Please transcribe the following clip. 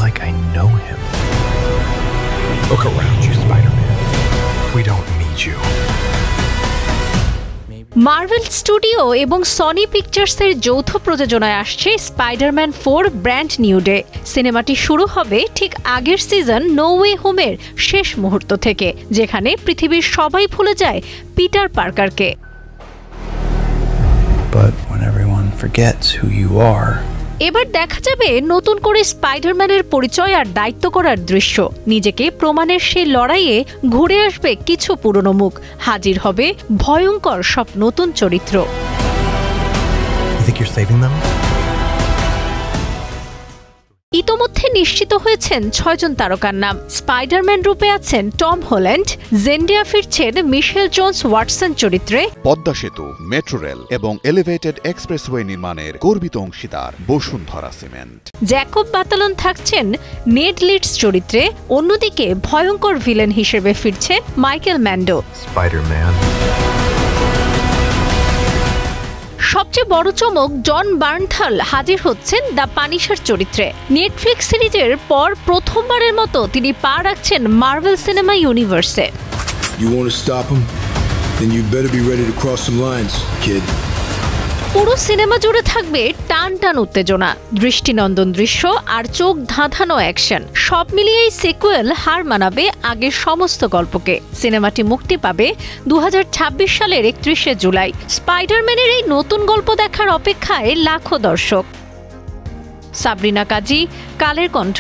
like I know him. Look around you, Spider-Man. We don't need you. Marvel studio এবং Sony পিকচার্সের যৌথ প্রযোজনায় আসছে Spiderman 4 brand new day. সিনেমাটি শুরু হবে ঠিক আগের সিজন নো ওয়ে হোমের শেষ মুহূর্ত থেকে, যেখানে পৃথিবীর সবাই ভুলে যায় Peter পার্কারকে। But when everyone forgets who you are, এবার দেখা যাবে নতুন করে স্পাইডারম্যানের পরিচয় আর দায়িত্ব করার দৃশ্য। নিজেকে প্রমাণের সেই লড়াইয়ে ঘুরে আসবে কিছু পুরনো মুখ, হাজির হবে ভয়ঙ্কর সব নতুন চরিত্র। you think you're saving them? ইতোমধ্যে নিশ্চিত হয়েছেন 6 জন তারকার নাম। স্পাইডারম্যান রূপে আছেন টম হল্যান্ড, জেন্ডিয়া ফিরছেন মিশেল জোনস ওয়াটসন চরিত্রে, পদ্মা সেতু, মেট্রো রেল এবং এলিভেটেড এক্সপ্রেসওয়ে নির্মাণের গর্বিত অংশীদার বসুন্ধরা সিমেন্ট। জ্যাকব বাতালন থাকছেন নেড লিডস চরিত্রে, অন্যদিকে ভয়ঙ্কর ভিলেন হিসেবে ফিরছেন মাইকেল ম্যান্ডো। Spider-Man. সবচেয়ে বড় চমক, জন বার্নথাল হাজির হচ্ছেন দ্য পানিশার চরিত্রে। নেটফ্লিক্স সিরিজের পর প্রথমবারের মতো তিনি পা রাখছেন মার্ভেল সিনেমা ইউনিভার্সে। You want to stop him? Then you better be ready to cross some lines, kid. পুরো সিনেমা জুড়ে থাকবে টান টান উত্তেজনা, দৃষ্টিনন্দন দৃশ্য আর চোখ ধাঁধানো অ্যাকশন। সব মিলিয়ে এই সিকুয়েল হার মানাবে আগের সমস্ত গল্পকে। সিনেমাটি মুক্তি পাবে 2026 সালের 31শে জুলাই। স্পাইডারম্যানের এই নতুন গল্প দেখার অপেক্ষায় লাখো দর্শক। সাবরিনা কাজী, কালের কণ্ঠ।